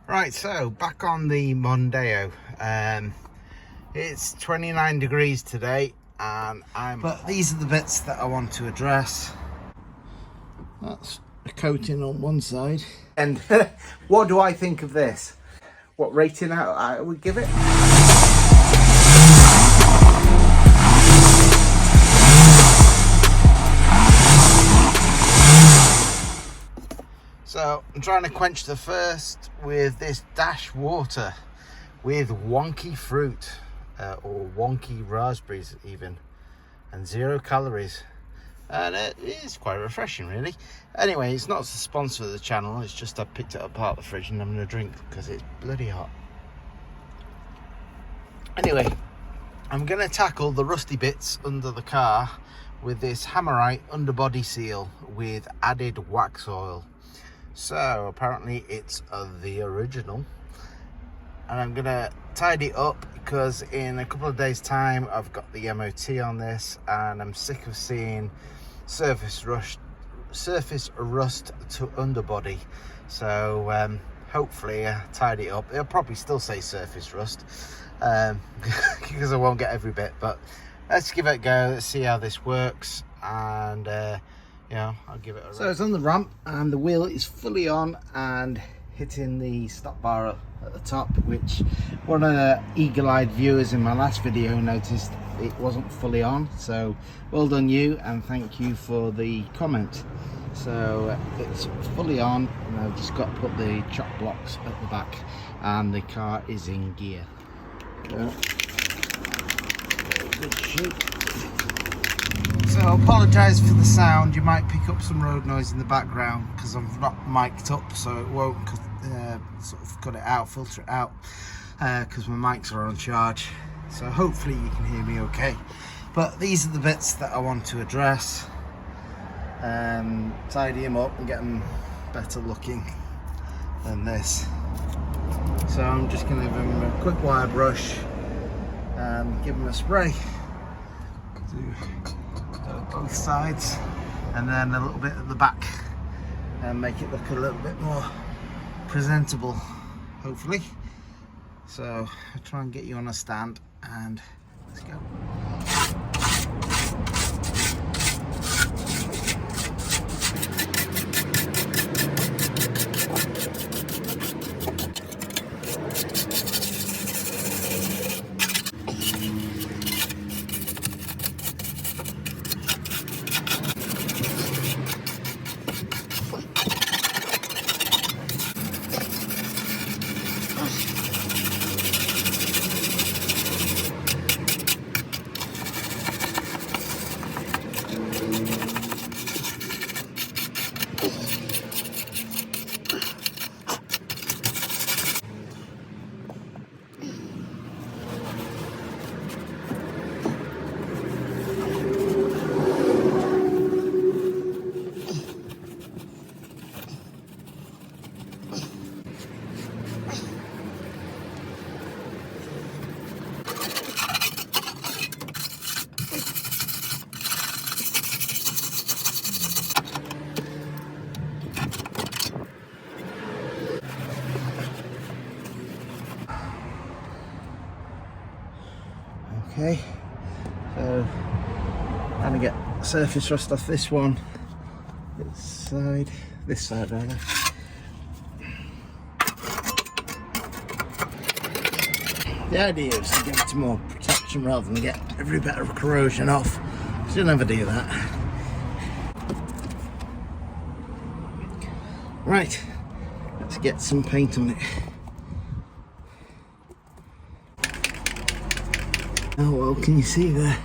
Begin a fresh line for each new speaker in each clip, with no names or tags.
Right, so back on the Mondeo. It's 29 degrees today, and but these are the bits that I want to address. That's a coating on one side. And what do I think of this? What rating I would give it? So I'm trying to quench the thirst with this dash water with wonky fruit or wonky raspberries even, and 0 calories, and it is quite refreshing really. Anyway, it's not a sponsor of the channel, it's just I picked it up out of the fridge and I'm going to drink because it's bloody hot. Anyway, I'm going to tackle the rusty bits under the car with this Hammerite Underbody Seal with added Waxoyl. So apparently it's the original, and I'm gonna tidy it up because in a couple of days time I've got the MOT on this and I'm sick of seeing surface rust to underbody. So hopefully tidy it up. It'll probably still say surface rust because I won't get every bit, but let's give it a go. Let's see how this works, and yeah, I'll give it a run. So it's on the ramp and the wheel is fully on and hitting the stop bar at the top, which one of the eagle-eyed viewers in my last video noticed it wasn't fully on. So well done you, and thank you for the comment. So it's fully on, and I've just got to put the chock blocks at the back and the car is in gear. So, good shape. So I apologise for the sound. You might pick up some road noise in the background because I'm not mic'd up, so it won't sort of cut it out, filter it out, because my mics are on charge. So hopefully you can hear me okay. But these are the bits that I want to address, tidy them up and get them better looking than this. So I'm just going to give them a quick wire brush and give them a spray. Both sides, and then a little bit at the back, and make it look a little bit more presentable, hopefully. So I'll try and get you on a stand and let's go. Okay, so trying to get surface rust off this one, this side rather. The idea is to give it more protection rather than get every bit of corrosion off. So you'll never do that. Right, let's get some paint on it. Oh well, can you see there?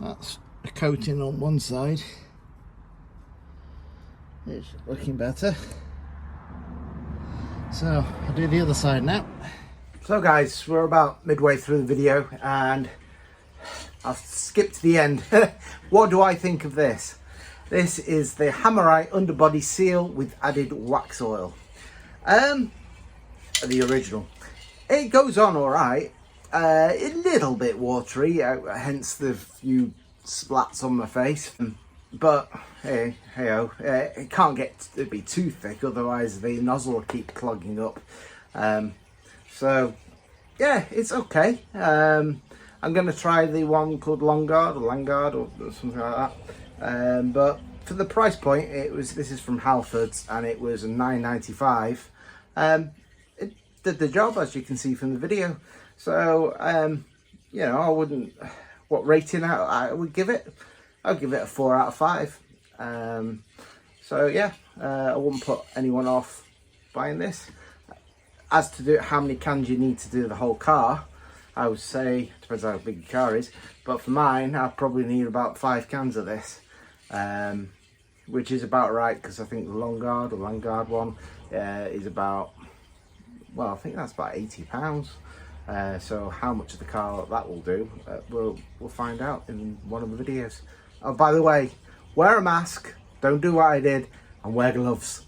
That's a coating on one side. It's looking better. So I'll do the other side now. So guys, we're about midway through the video and I'll skip to the end. What do I think of this? This is the Hammerite Underbody Seal with added Waxoyl. The original. It goes on alright. A little bit watery, hence the few splats on my face. But hey ho, it can't get to be too thick, otherwise the nozzle will keep clogging up. So yeah, it's okay. I'm going to try the one called Langard or something like that. But for the price point, this is from Halfords and it was $9.95. It did the job, as you can see from the video. So you know, I wouldn't. What rating I would give it? I'll give it a 4 out of 5. So yeah, I wouldn't put anyone off buying this. As to how many cans you need to do the whole car, I would say, depends how big your car is, but for mine, I probably need about 5 cans of this, which is about right, because I think the Langard one is about, well, I think that's about £80. So how much of the car that will do, we'll find out in one of the videos. Oh, by the way, wear a mask, don't do what I did, and wear gloves.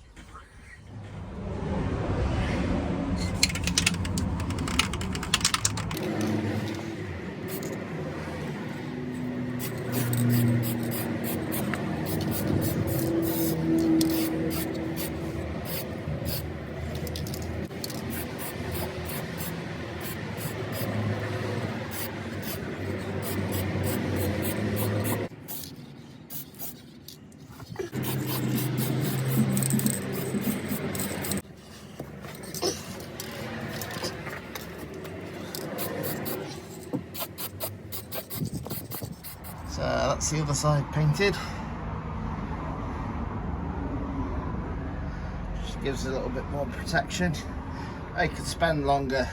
So that's the other side painted. Just gives a little bit more protection. I could spend longer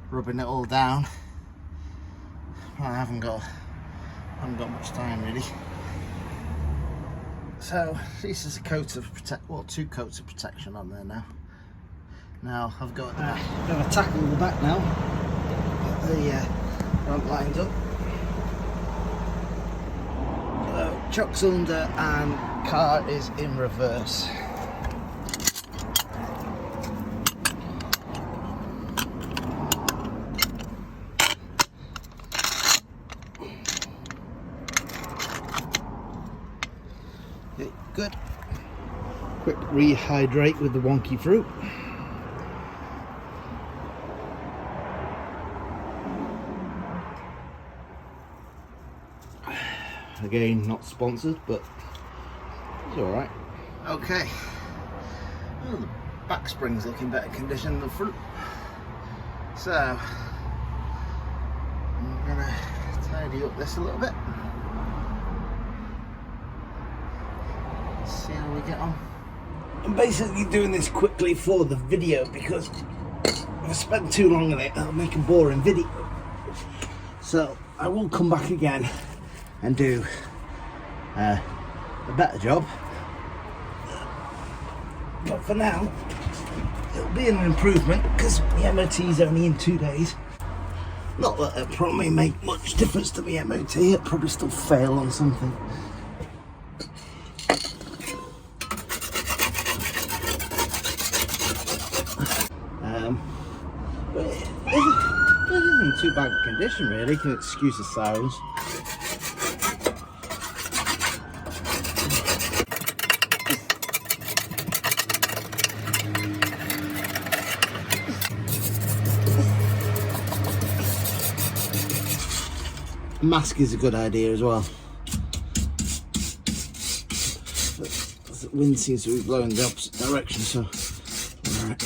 rubbing it all down. I haven't got much time really. So this is a coat of two coats of protection on there now. Now I've got a tackle in the back now. Got the front lined up. Chuck's under and car is in reverse. Okay, good. Quick rehydrate with the wonky fruit. Again, not sponsored, but it's alright. Okay. Well, the back spring's looking better condition than the front. So, I'm going to tidy up this a little bit. See how we get on. I'm basically doing this quickly for the video because if I spend too long on it, I'll make a boring video. So, I will come back again and do a better job, but for now it'll be an improvement because the MOT is only in 2 days. Not that it'll probably make much difference to the MOT, it'll probably still fail on something. But it isn't too bad a condition really, can excuse the sirens. Mask is a good idea as well. The wind seems to be blowing the opposite direction, so alright.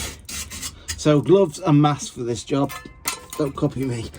So gloves and mask for this job. Don't copy me.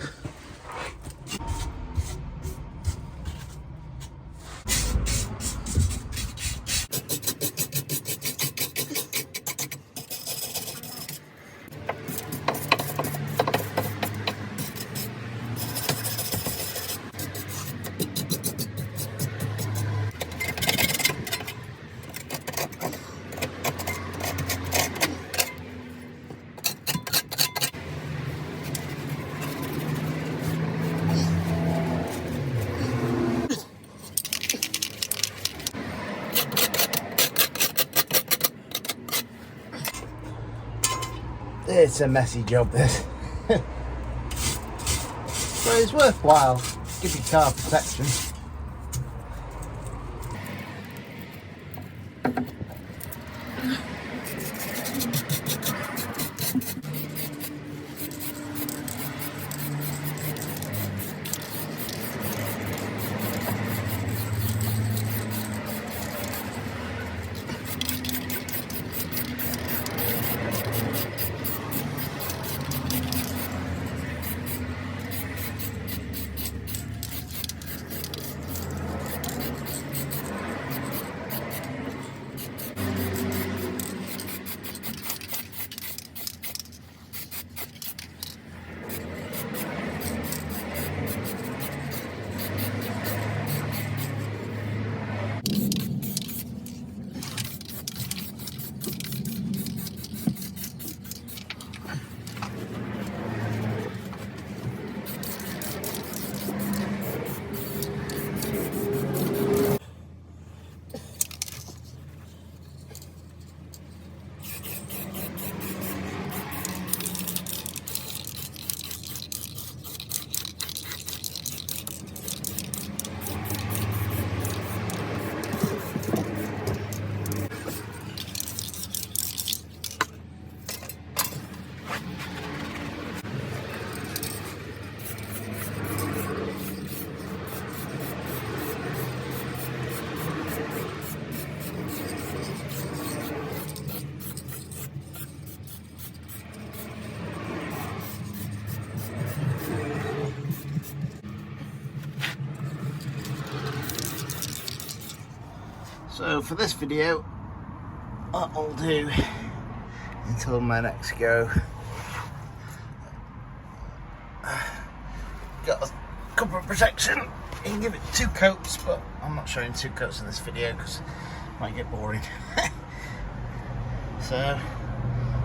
It's a messy job, this. But it's worthwhile. Give your car protection. So for this video, what I'll do until my next go, got a couple of protection. You can give it 2 coats, but I'm not showing 2 coats in this video because it might get boring. So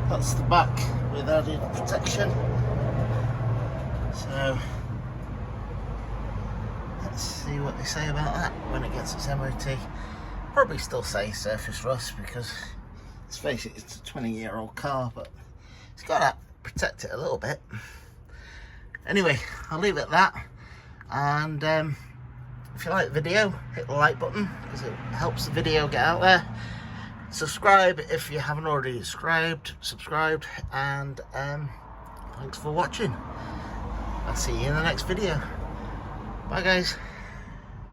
that's the back with added protection. So let's see what they say about that when it gets its MOT. Probably still say surface rust because, let's face it, it's a 20-year-old car, but it's got to protect it a little bit. Anyway, I'll leave it at that. And if you like the video, hit the like button because it helps the video get out there. Subscribe if you haven't already subscribed, and thanks for watching. I'll see you in the next video. Bye guys.